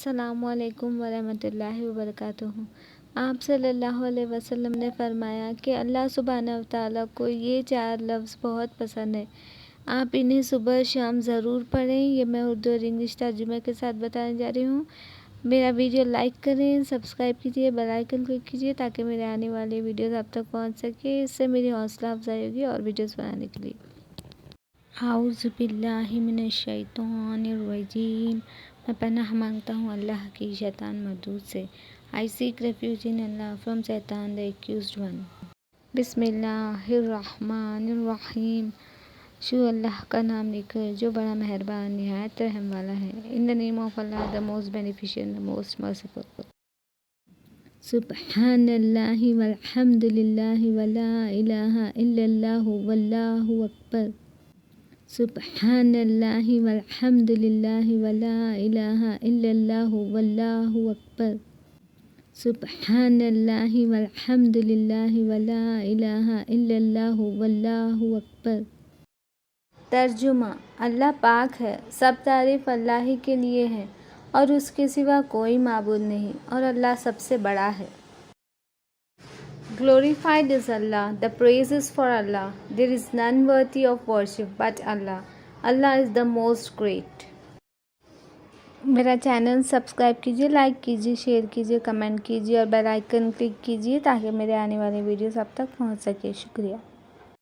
السلام علیکم ورحمۃ اللہ وبرکاتہ۔ آپ صلی اللہ علیہ وسلم نے فرمایا کہ اللہ سبحانہ و تعالیٰ کو یہ 4 لفظ بہت پسند ہیں، آپ انہیں صبح شام ضرور پڑھیں۔ یہ میں اردو اور انگلش ترجمے کے ساتھ بتانے جا رہی ہوں۔ میرا ویڈیو لائک کریں، سبسکرائب کیجیے، بیل آئیکن کلک کیجیے تاکہ میرے آنے والی ویڈیوز آپ تک پہنچ سکے۔ اس سے میری حوصلہ افزائی ہوگی اور ویڈیوز بنانے کے لیے۔ اعوذ باللہ من الشیطان الرجیم۔ میں پناہ مانگتا ہوں اللہ کی شیطان مردود سے۔ I seek refuge in Allah from Satan the accused one۔ بسم اللہ الرحمن الرحیم۔ شروع اللہ کا نام لے کر جو بڑا مہربان نہایت رحم والا ہے۔ In the name of Allah, the most beneficent, the most merciful۔ سبحان اللہ والحمد للہ ولا الہ الا اللہ واللہ اکبر۔ سبحان اللہ والحمد للہ ولا الہ الا اللہ واللہ اکبر۔ سبحان اللہ والحمد للہ ولا الہ الا اللہ واللہ اکبر۔ ترجمہ: اللہ پاک ہے، سب تعریف اللہ ہی کے لیے ہے اور اس کے سوا کوئی معبود نہیں، اور اللہ سب سے بڑا ہے۔ Glorified is Allah, the praise is for Allah, there is none worthy of worship but Allah, Allah is the most great۔ میرا چینل سبسکرائب کیجیے، لائک کیجیے، شیئر کیجیے، کمنٹ کیجیے اور بیل آئیکن کلک کیجیے تاکہ میرے آنے والے ویڈیوز آپ تک پہنچ سکے۔ شکریہ۔